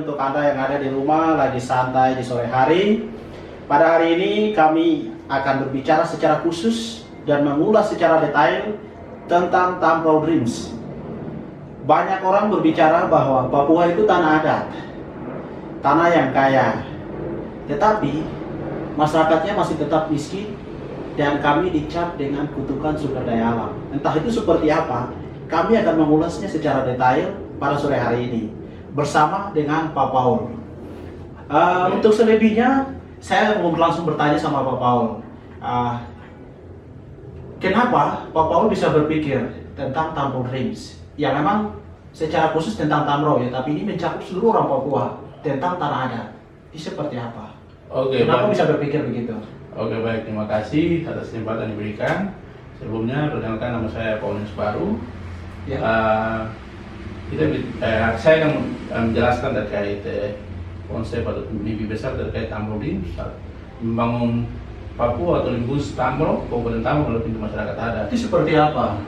untuk Anda yang ada di rumah lagi santai di sore hari. Pada hari ini kami akan berbicara secara khusus dan mengulas secara detail tentang Tambrau Dreams. Banyak orang berbicara bahwa Papua itu tanah adat, tanah yang kaya, tetapi masyarakatnya masih tetap miskin dan kami dicap dengan kutukan sumber daya alam. Entah itu seperti apa, kami akan mengulasnya secara detail pada sore hari ini bersama dengan Pak Paul. Untuk selebihnya, saya mau langsung bertanya sama Pak Paul. Kenapa Pak Paul bisa berpikir tentang Tambrau Dreams? Yang memang secara khusus tentang Tambrau ya, tapi ini mencakup seluruh orang Papua tentang tanah adat. Ini seperti apa? Kenapa bisa berpikir begitu? Oke, baik, terima kasih atas kesempatan diberikan. Sebelumnya, perkenalkan nama saya Paulus Baru. Ya. Saya akan menjelaskan terkait konsep atau mimpi besar terkait Tambrau Dreams, membangun Papua atau Limbus Tambrau, Kabupaten Tambrau melalui pintu masyarakat adat. Itu seperti apa?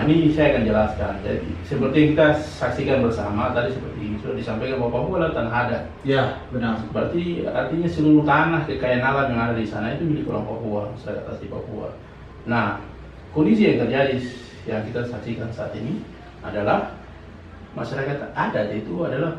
Ini saya akan jelaskan. Jadi seperti yang kita saksikan bersama tadi, seperti sudah disampaikan bahwa Papua adalah tanah adat. Ya, benar. Berarti artinya seluruh tanah kekayaan alam yang ada di sana itu milik orang Papua, masyarakat asli Papua. Nah, kondisi yang terjadi yang kita saksikan saat ini adalah masyarakat adat itu adalah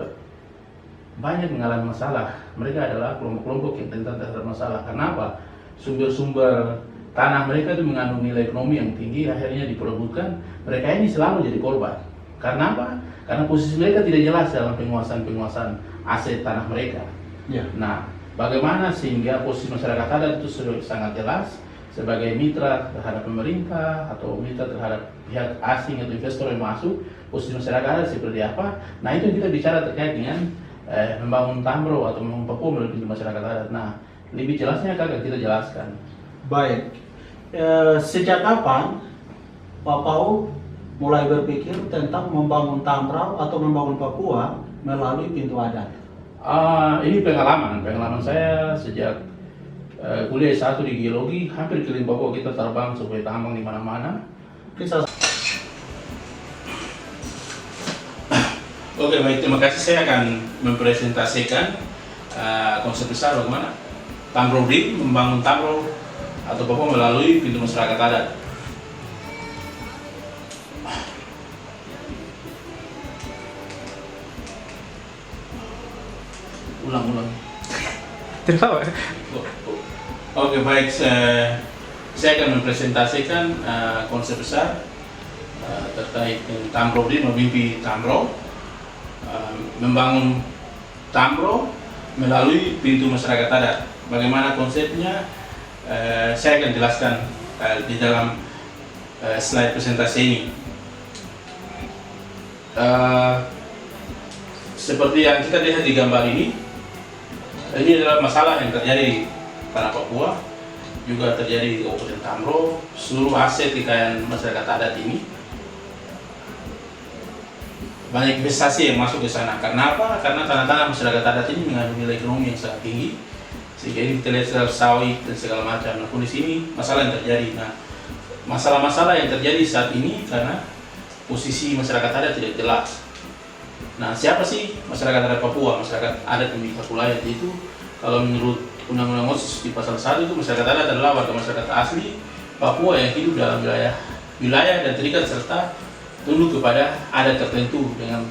banyak mengalami masalah. Mereka adalah kelompok-kelompok yang rentan terhadap masalah. Kenapa? Sumber-sumber tanah mereka itu mengandung nilai ekonomi yang tinggi, akhirnya diperebutkan. Mereka ini selalu jadi korban. Karena apa? Karena posisi mereka tidak jelas dalam penguasaan aset tanah mereka. Ya. Nah, bagaimana sehingga posisi masyarakat adat itu sudah sangat jelas sebagai mitra terhadap pemerintah atau mitra terhadap pihak asing atau investor yang masuk, posisi masyarakat adat seperti apa? Nah, itu yang kita bicara terkait dengan membangun Tambrau atau membangun Papua melalui pintu masyarakat adat. Nah, lebih jelasnya akan kita jelaskan. Baik. Sejak kapan Pak Paul mulai berpikir tentang membangun Tambrau atau membangun Papua melalui pintu adat? Ini pengalaman saya sejak kuliah S1 di geologi, hampir keliling Papua, kita terbang sampai tambang di mana-mana. Oke, baik, terima kasih. Saya akan mempresentasikan konsep besar bagaimana Tambrau Dreams membangun Tambrau atau Papua melalui pintu masyarakat adat. Ulang. Tidak. Oke, baik, saya akan mempresentasikan konsep besar terkait dengan Tambrau Dreams, mimpi Tambrau, membangun Tambrau melalui pintu masyarakat adat. Bagaimana konsepnya? Saya akan jelaskan di dalam slide presentasi ini. Seperti yang kita lihat di gambar ini adalah masalah yang terjadi di tanah Papua, juga terjadi di Kabupaten Tambrau. Seluruh aset kekayaan masyarakat adat ini banyak investasi yang masuk ke sana. Karena apa? Karena tanah-tanah masyarakat adat ini mengandung nilai ekonomi yang sangat tinggi, sehingga ini kita lihat sawit dan segala macam. Nah, kondisi ini masalah yang terjadi. Nah, masalah-masalah yang terjadi saat ini karena posisi masyarakat adat tidak jelas. Nah, siapa sih masyarakat adat Papua? Masyarakat adat yang memiliki wilayah itu, kalau menurut Undang-Undang Otsus di pasal 1 itu, masyarakat adat adalah warga masyarakat asli Papua yang hidup dalam wilayah dan terikat serta tunduk kepada adat tertentu dengan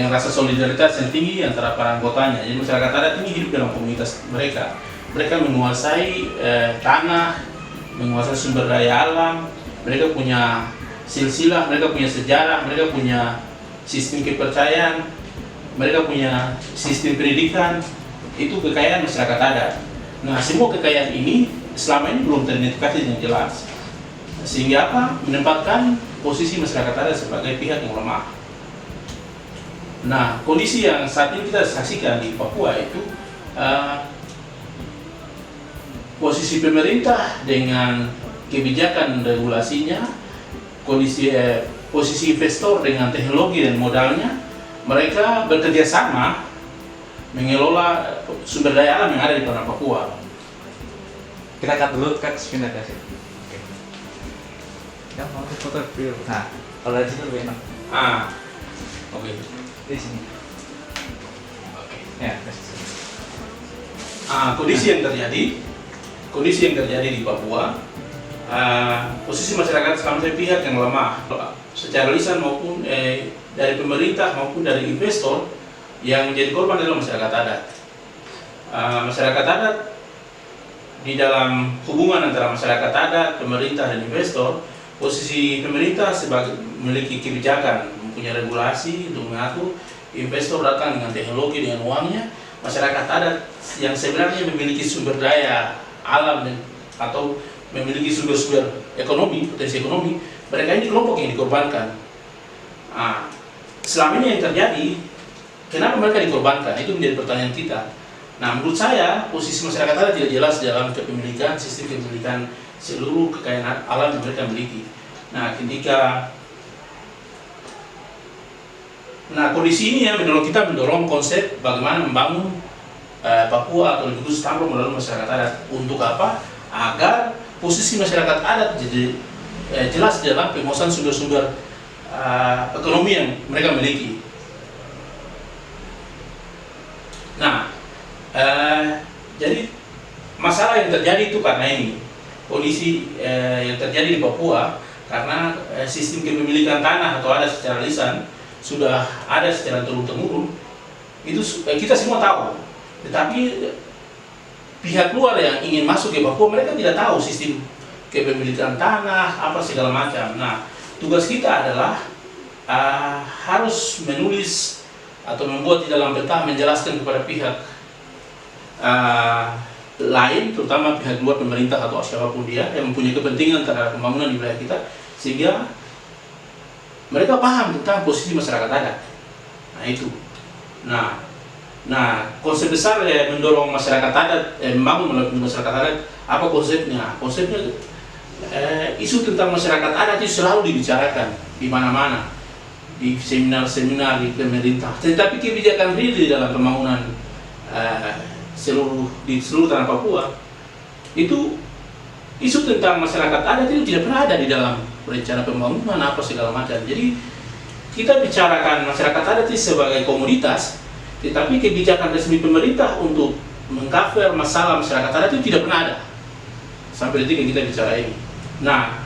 rasa solidaritas yang tinggi antara para anggotanya. Jadi masyarakat adat ini hidup dalam komunitas mereka. Mereka menguasai tanah, menguasai sumber daya alam, mereka punya silsilah, mereka punya sejarah, mereka punya sistem kepercayaan, mereka punya sistem pendidikan. Itu kekayaan masyarakat adat. Nah, semua kekayaan ini selama ini belum teridentifikasi dengan jelas, sehingga apa? Menempatkan posisi masyarakat adat sebagai pihak yang lemah. Nah, kondisi yang saat ini kita saksikan di Papua itu posisi pemerintah dengan kebijakan regulasinya, posisi investor dengan teknologi dan modalnya, mereka bekerja sama mengelola sumber daya alam yang ada di tanah Papua. Kita cut dulu, pindah ke sini. Oke. Ya, mau foto dulu. Nah, kalau dari sini lebih enak. Oke. Di sini. Ya. Kondisi yang terjadi di Papua, posisi masyarakat sampai pihak yang lemah secara lisan maupun dari pemerintah maupun dari investor yang menjadi korban adalah masyarakat adat. Masyarakat adat di dalam hubungan antara masyarakat adat, pemerintah dan investor, posisi pemerintah sebagai memiliki kebijakan, mempunyai regulasi untuk mengatur, investor datang dengan teknologi, dengan uangnya, masyarakat adat yang sebenarnya memiliki sumber daya alam atau memiliki sumber-sumber ekonomi, potensi ekonomi, mereka ini kelompok yang dikorbankan. Selama ini yang terjadi, kenapa mereka dikorbankan? Itu menjadi pertanyaan kita. Nah, menurut saya, posisi masyarakat adat tidak jelas dalam kepemilikan, sistem kepemilikan seluruh kekayaan alam yang mereka miliki. Nah, kondisi ini ya mendorong konsep bagaimana membangun Papua atau lebih khusus Tambro melalui masyarakat adat. Untuk apa? Agar posisi masyarakat adat jadi jelas dalam penguasaan sumber-sumber ekonomi yang mereka miliki. Nah, jadi masalah yang terjadi itu karena ini kondisi yang terjadi di Papua karena sistem kepemilikan tanah atau adat secara lisan sudah ada secara turun-temurun. Itu kita semua tahu, tetapi pihak luar yang ingin masuk ke Papua mereka tidak tahu sistem kepemilikan tanah apa segala macam. Nah, tugas kita adalah harus menulis atau membuat di dalam peta menjelaskan kepada pihak lain, terutama pihak luar pemerintah atau siapapun dia yang mempunyai kepentingan terhadap pembangunan di wilayah kita, sehingga mereka paham tentang posisi masyarakat adat. Nah itu. Nah konsep besar mendorong masyarakat adat, membangun melalui masyarakat adat, apa konsepnya? Konsepnya isu tentang masyarakat adat itu selalu dibicarakan di mana-mana, di seminar-seminar di pemerintah. Tetapi kebijakan real di dalam pembangunan di seluruh tanah Papua itu isu tentang masyarakat adat itu tidak pernah ada di dalam rencana pembangunan apa segala macam. Jadi kita bicarakan masyarakat adat itu sebagai komoditas, tetapi kebijakan resmi pemerintah untuk mengcover masalah masyarakat adat itu tidak pernah ada sampai detik yang kita bicara ini. Nah,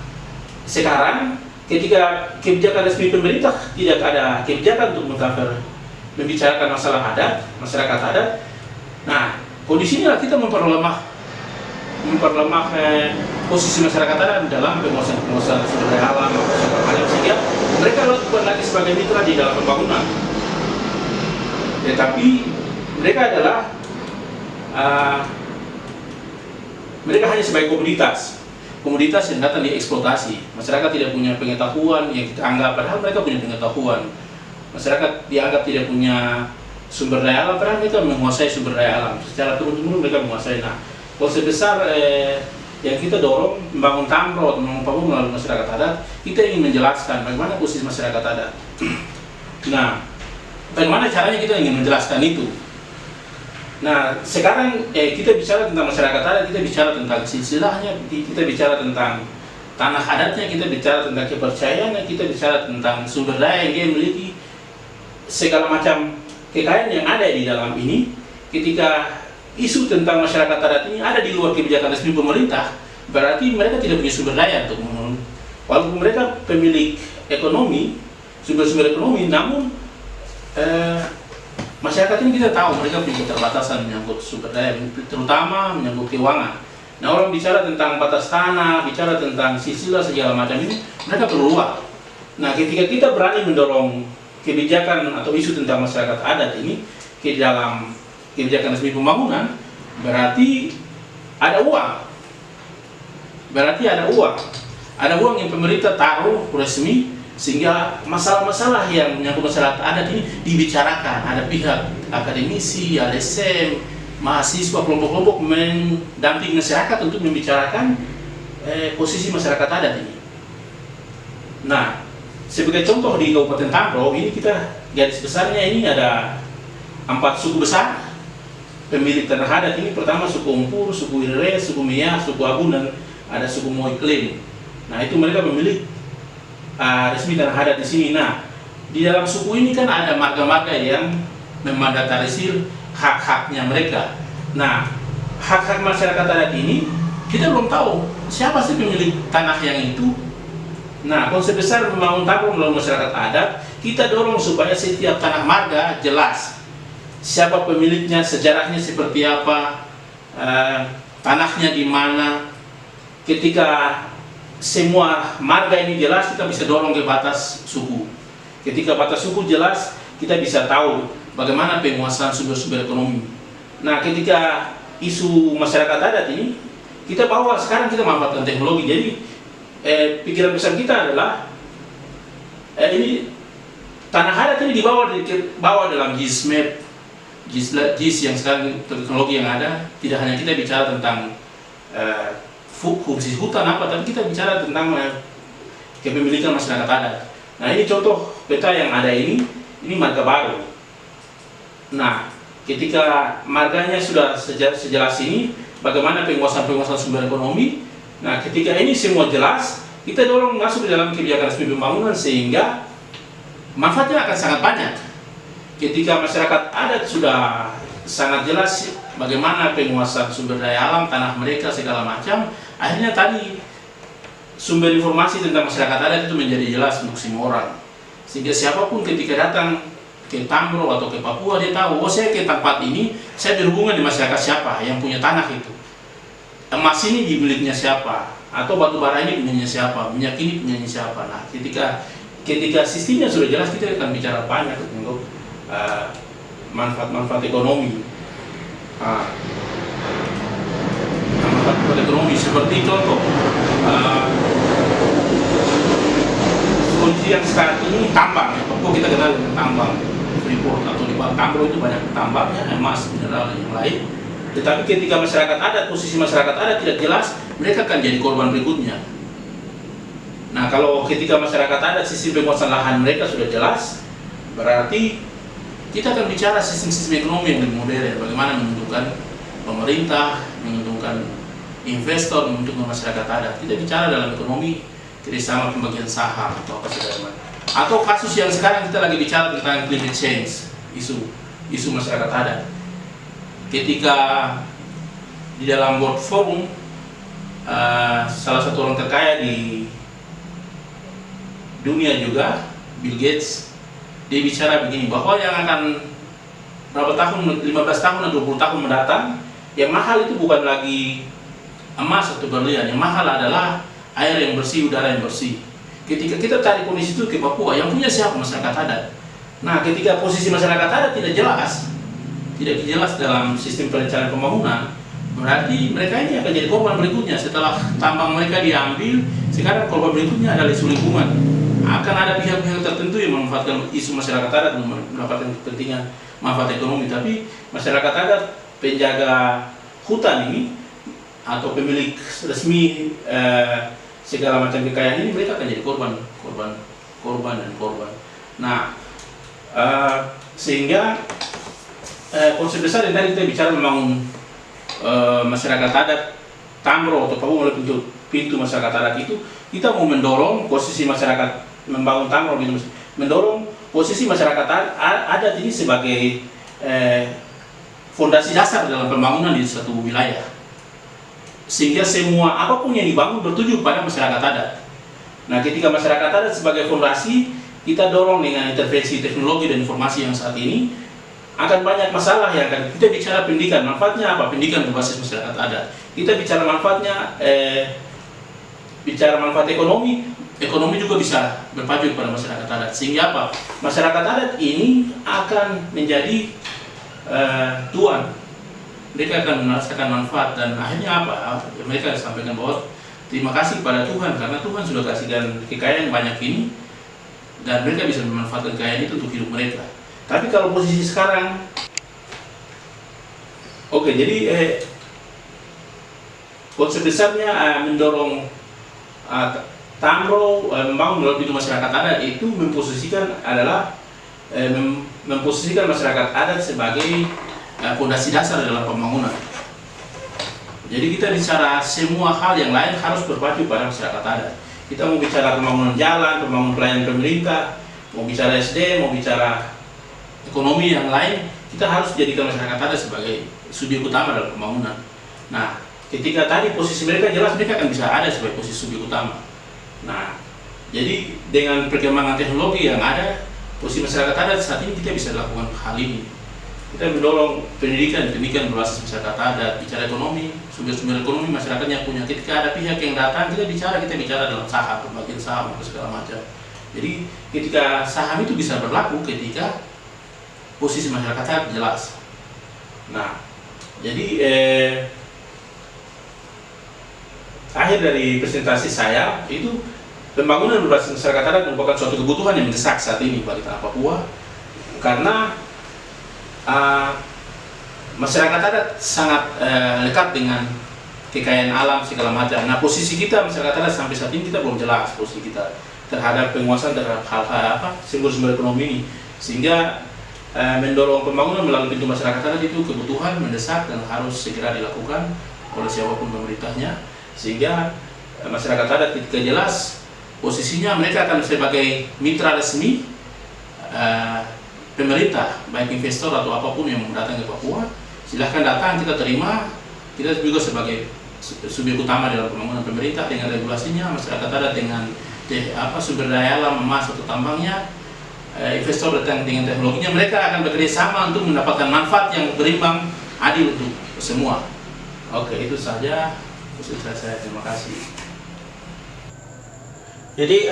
sekarang ketika kebijakan resmi pemerintah tidak ada kebijakan untuk mengcover membicarakan masalah adat, masyarakat adat. Nah, kondisinya kita memperlemah posisi masyarakat adat dalam penguasaan sumber daya alam sehingga mereka bukan lagi sebagai mitra di dalam pembangunan, tetapi mereka adalah mereka hanya sebagai komoditas yang datang dieksploitasi. Masyarakat tidak punya pengetahuan yang kita anggap, padahal mereka punya pengetahuan. Masyarakat dianggap tidak punya sumber daya alam, padahal mereka menguasai sumber daya alam. Secara turun-temurun mereka menguasai. Nah, konsep besar yang kita dorong membangun Tambro atau membangun Papua melalui masyarakat adat, kita ingin menjelaskan bagaimana posisi masyarakat adat. Nah, bagaimana caranya kita ingin menjelaskan itu? Nah, sekarang kita bicara tentang masyarakat adat, kita bicara tentang silsilahnya, kita bicara tentang tanah adatnya, kita bicara tentang kepercayaannya, kita bicara tentang sumber daya yang dia miliki, segala macam kekayaan yang ada di dalam ini. Ketika isu tentang masyarakat adat ini ada di luar kebijakan resmi pemerintah, berarti mereka tidak punya sumber daya untuk memenuhi. Walaupun mereka pemilik ekonomi, sumber-sumber ekonomi, namun masyarakat ini kita tahu mereka punya keterbatasan menyangkut sumber daya, terutama menyangkut keuangan. Nah, orang bicara tentang batas tanah, bicara tentang sisilah segala macam ini, mereka perlu uang. Nah, ketika kita berani mendorong kebijakan atau isu tentang masyarakat adat ini ke dalam kebijakan resmi pembangunan, berarti ada uang. Ada uang yang pemerintah taruh resmi, sehingga masalah-masalah yang menyangkut masyarakat adat ini dibicarakan. Ada pihak akademisi, LSM, mahasiswa, kelompok-kelompok mendampingi masyarakat untuk membicarakan posisi masyarakat adat ini. Nah, sebagai contoh di Kabupaten Tambro ini, kita garis besarnya ini ada 4 suku besar pemilik tanah adat ini. Pertama suku Ompur, suku Irere, suku Mia, suku Abun, dan ada suku Moiklim. Nah, itu mereka pemilik resmi tanah adat di sini. Nah, di dalam suku ini kan ada marga-marga yang memandatarisir hak-haknya mereka. Nah, hak-hak masyarakat adat ini kita belum tahu siapa sih pemilik tanah yang itu. Nah, konsep besar membangun tamro melalui masyarakat adat, kita dorong supaya setiap tanah marga jelas siapa pemiliknya, sejarahnya seperti apa, tanahnya di mana. Ketika semua marga ini jelas, kita bisa dorong ke batas suku. Ketika batas suku jelas, kita bisa tahu bagaimana penguasaan sumber-sumber ekonomi. Nah, ketika isu masyarakat adat ini, kita bawa sekarang kita manfaatkan teknologi. Jadi pikiran besar kita adalah ini tanah adat ini dibawa dalam GIS-Map, GIS yang sekarang teknologi yang ada. Tidak hanya kita bicara tentang fungsi hutan apa, tapi kita bicara tentang kepemilikan masyarakat adat. Nah, ini contoh peta yang ada ini marga baru. Nah, ketika marganya sudah sejelas ini, bagaimana penguasaan sumber ekonomi. Nah, ketika ini semua jelas, kita dorong masuk di dalam kebijakan resmi pembangunan sehingga manfaatnya akan sangat banyak. Ketika masyarakat adat sudah sangat jelas bagaimana penguasaan sumber daya alam, tanah mereka, segala macam, akhirnya tadi sumber informasi tentang masyarakat adat itu menjadi jelas untuk semua orang. Sehingga siapapun ketika datang ke Tambro atau ke Papua, dia tahu, oh saya ke tempat ini, saya berhubungan di masyarakat siapa yang punya tanah itu. Emas ini miliknya siapa, atau batu bara ini punyanya siapa, minyak ini punyanya siapa. Nah, ketika sistemnya sudah jelas, kita akan bicara banyak untuk manfaat-manfaat ekonomi. Manfaat ekonomi seperti contoh kondisi yang sekarang ini tambang. Papua kita kenal dengan tambang, Freeport atau di Tambro itu banyak tambangnya, emas, mineral dan yang lain. Tetapi ketika masyarakat adat, posisi masyarakat adat tidak jelas, mereka akan jadi korban berikutnya. Nah, kalau ketika masyarakat adat sistem penguasaan lahan mereka sudah jelas, berarti kita akan bicara sistem-sistem ekonomi yang lebih modern, bagaimana menentukan pemerintah, menentukan investor, menentukan masyarakat adat. Kita bicara dalam ekonomi kerjasama pembagian saham atau apa segala macam. Atau kasus yang sekarang kita lagi bicara tentang climate change, isu masyarakat adat. Ketika di dalam World Forum, salah satu orang terkaya di dunia juga, Bill Gates, dia bicara begini, bahwa yang akan berapa tahun, 15 tahun atau 20 tahun mendatang, yang mahal itu bukan lagi emas atau berlian, yang mahal adalah air yang bersih, udara yang bersih. Ketika kita cari kondisi itu ke Papua, yang punya siapa? Masyarakat adat. Nah, ketika posisi masyarakat adat tidak jelas dalam sistem perencanaan pembangunan, berarti mereka ini akan jadi korban berikutnya. Setelah tambang mereka diambil, sekarang korban berikutnya adalah isu lingkungan. Akan ada pihak-pihak tertentu yang memanfaatkan isu masyarakat adat mendapatkan kepentingan manfaat ekonomi, tapi masyarakat adat, penjaga hutan ini atau pemilik resmi segala macam kekayaan ini, mereka akan jadi korban. Nah, sehingga konsep besar yang tadi kita bicara membangun masyarakat adat Tambro atau Papua melalui pintu masyarakat adat itu, kita mau mendorong posisi masyarakat membangun Tambro, mendorong posisi masyarakat adat ini sebagai fondasi dasar dalam pembangunan di suatu wilayah, sehingga semua apapun yang dibangun bertuju pada masyarakat adat. Nah, ketika masyarakat adat sebagai fondasi, kita dorong dengan intervensi teknologi dan informasi yang saat ini, akan banyak masalah yang akan kita bicara. Pendidikan, manfaatnya apa? Pendidikan berbasis masyarakat adat. Kita bicara manfaatnya, bicara manfaat ekonomi juga bisa berpacu pada masyarakat adat. Sehingga apa? Masyarakat adat ini akan menjadi tuan. Mereka akan merasakan manfaat dan akhirnya apa? Mereka sampaikan bahwa terima kasih pada Tuhan karena Tuhan sudah kasihkan kekayaan banyak ini dan mereka bisa memanfaatkan kekayaan itu untuk hidup mereka. Tapi kalau posisi sekarang, oke, jadi konsep besarnya mendorong Tambro membangun melalui pintu masyarakat adat itu memposisikan masyarakat adat sebagai fondasi dasar dalam pembangunan. Jadi kita bicara semua hal yang lain harus berpacu pada masyarakat adat. Kita mau bicara pembangunan jalan, pembangunan pelayanan pemerintah, mau bicara SD, mau bicara ekonomi yang lain, kita harus jadikan masyarakat adat sebagai subjek utama dalam pembangunan. Nah, ketika tadi posisi mereka jelas, mereka akan bisa ada sebagai posisi subjek utama. Nah, jadi dengan perkembangan teknologi yang ada, posisi masyarakat adat saat ini kita bisa lakukan hal ini. Kita mendorong pendidikan berbasis masyarakat adat, bicara ekonomi, sumber-sumber ekonomi masyarakatnya punya. Ketika ada pihak yang datang, kita bicara dalam saham, pembagian saham, atau segala macam. Jadi ketika saham itu bisa berlaku ketika posisi masyarakat adat jelas. Nah, jadi akhir dari presentasi saya itu pembangunan berbasis masyarakat adat merupakan suatu kebutuhan yang mendesak saat ini bagi tanah Papua, karena masyarakat adat sangat lekat dengan kekayaan alam segala macam. Nah, posisi kita masyarakat adat sampai saat ini kita belum jelas posisi kita terhadap penguasaan terhadap hal-hal sumber-sumber ekonomi ini, sehingga mendorong pembangunan melalui pintu masyarakat adat itu kebutuhan mendesak dan harus segera dilakukan oleh siapapun pemerintahnya, sehingga masyarakat adat ketika jelas posisinya mereka akan sebagai mitra resmi pemerintah, baik investor atau apapun yang datang ke Papua, silahkan datang, kita terima. Kita juga sebagai subjek utama dalam pembangunan pemerintah dengan regulasinya, masyarakat adat dengan sumber daya alam, emas atau tambangnya, investor datang dengan teknologinya, mereka akan bekerja sama untuk mendapatkan manfaat yang berimbang, adil untuk semua. Oke, itu saja khusus saya. Terima kasih. Jadi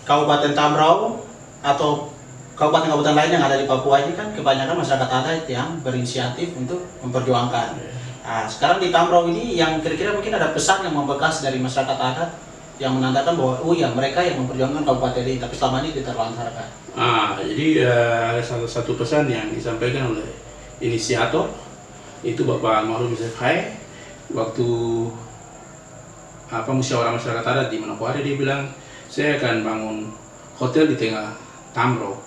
Kabupaten Tambrau atau kabupaten-kabupaten lain yang ada di Papua ini kan kebanyakan masyarakat adat yang berinisiatif untuk memperjuangkan. Nah, sekarang di Tambrau ini yang kira-kira mungkin ada pesan yang membekas dari masyarakat adat yang menandakan bahwa oh ya mereka yang memperjuangkan kabupaten ini, tapi selama ini diterlantarkan. Jadi ada satu pesan yang disampaikan oleh inisiator itu Bapak Almarhum Yusef Hai waktu musyawarah masyarakat adat di Manokwari. Dia bilang saya akan bangun hotel di tengah Tambrau.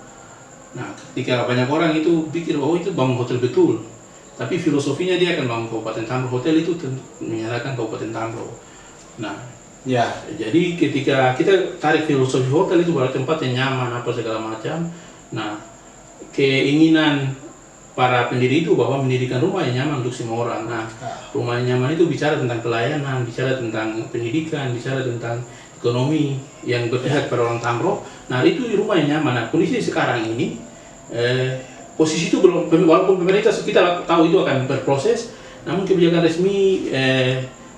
Nah, ketika banyak orang itu pikir, oh itu bangun hotel betul. Tapi filosofinya dia akan bangun Kabupaten Tambrau. Hotel itu menyatakan Kabupaten Tambrau. Nah, ya, jadi ketika kita tarik filosofi hotel itu berarti tempat yang nyaman, apa segala macam. Nah, keinginan para pendiri itu bahwa mendirikan rumah yang nyaman untuk semua orang. Nah, rumah yang nyaman itu bicara tentang pelayanan, bicara tentang pendidikan, bicara tentang ekonomi yang berpihak pada orang Tambrau. Nah, itu rumah yang nyaman. Nah, kondisi sekarang ini posisi itu belum, walaupun pemerintah kita tahu itu akan berproses, namun kebijakan resmi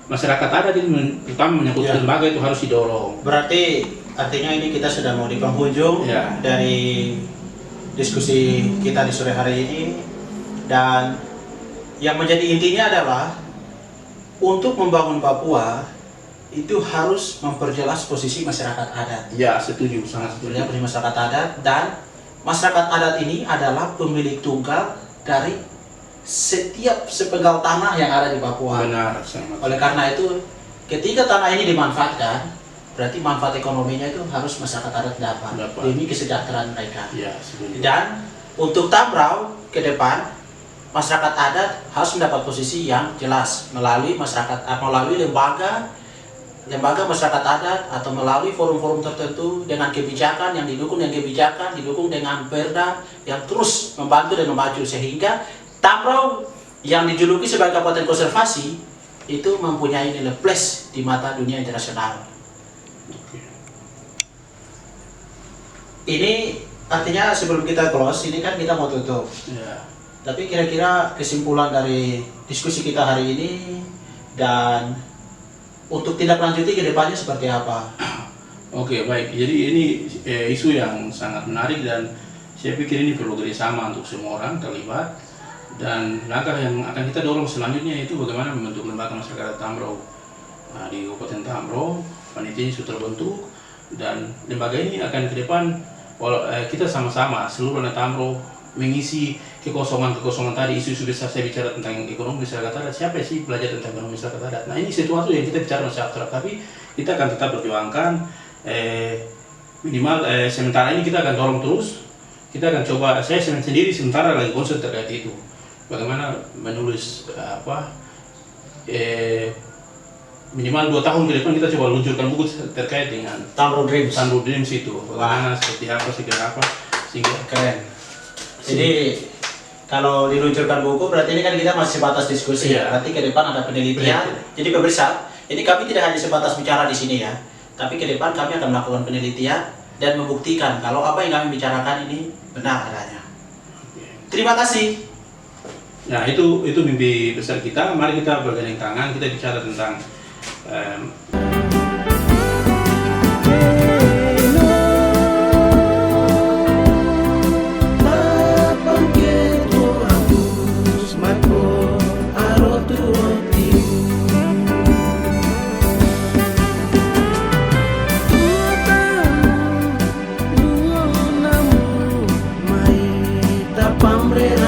masyarakat adat itu terutama menyangkut lembaga itu harus didorong. Berarti artinya ini kita sudah mau di penghujung dari diskusi kita di sore hari ini, dan yang menjadi intinya adalah untuk membangun Papua itu harus memperjelas posisi masyarakat adat. Ya, setuju, sangat setuju. Posisi masyarakat adat, dan masyarakat adat ini adalah pemilik tunggal dari setiap sepenggal tanah yang ada di Papua. Benar, sangat. Oleh karena itu, ketika tanah ini dimanfaatkan, berarti manfaat ekonominya itu harus masyarakat adat dapat demi kesejahteraan mereka. Ya, setuju. Dan untuk Tambrau ke depan, masyarakat adat harus mendapat posisi yang jelas melalui lembaga masyarakat adat atau melalui forum-forum tertentu dengan kebijakan yang didukung dengan perda yang terus membantu dan memacu, sehingga Tambrau yang dijuluki sebagai kabupaten konservasi itu mempunyai nilai plus di mata dunia internasional. Ini artinya sebelum kita close, ini kan kita mau tutup. Ya. Tapi kira-kira kesimpulan dari diskusi kita hari ini dan untuk tindak lanjuti ke depannya seperti apa? Oke, baik. Jadi ini isu yang sangat menarik dan saya pikir ini perlu kerjasama untuk semua orang terlibat. Dan langkah yang akan kita dorong selanjutnya itu bagaimana membentuk lembaga masyarakat Tambrau. Nah, di Kabupaten Tambrau, panitianya sudah terbentuk dan lembaga ini akan ke depan kita sama-sama seluruh anak Tambrau mengisi kekosongan tadi. Isu-isu besar saya bicara tentang ekonomi masyarakat adat, siapa sih belajar tentang ekonomi masyarakat adat? Nah, ini sesuatu yang kita bicara masyarakat, tapi kita akan tetap perjuangkan minimal sementara ini kita akan dorong terus. Kita akan coba, saya sendiri sementara lagi konsen terkait itu, bagaimana menulis minimal 2 tahun ke depan kita coba luncurkan buku terkait dengan Tambrau Dreams itu, bagaimana seperti apa segala apa, sehingga keren. Jadi kalau diluncurkan buku berarti ini kan kita masih sebatas diskusi ya. Iya. Berarti ke depan ada penelitian. Jadi pemirsa, ini kami tidak hanya sebatas bicara di sini ya. Tapi ke depan kami akan melakukan penelitian dan membuktikan kalau apa yang kami bicarakan ini benar adanya. Terima kasih. Nah, itu mimpi besar kita. Mari kita bergandeng tangan, kita bicara tentang Pamrera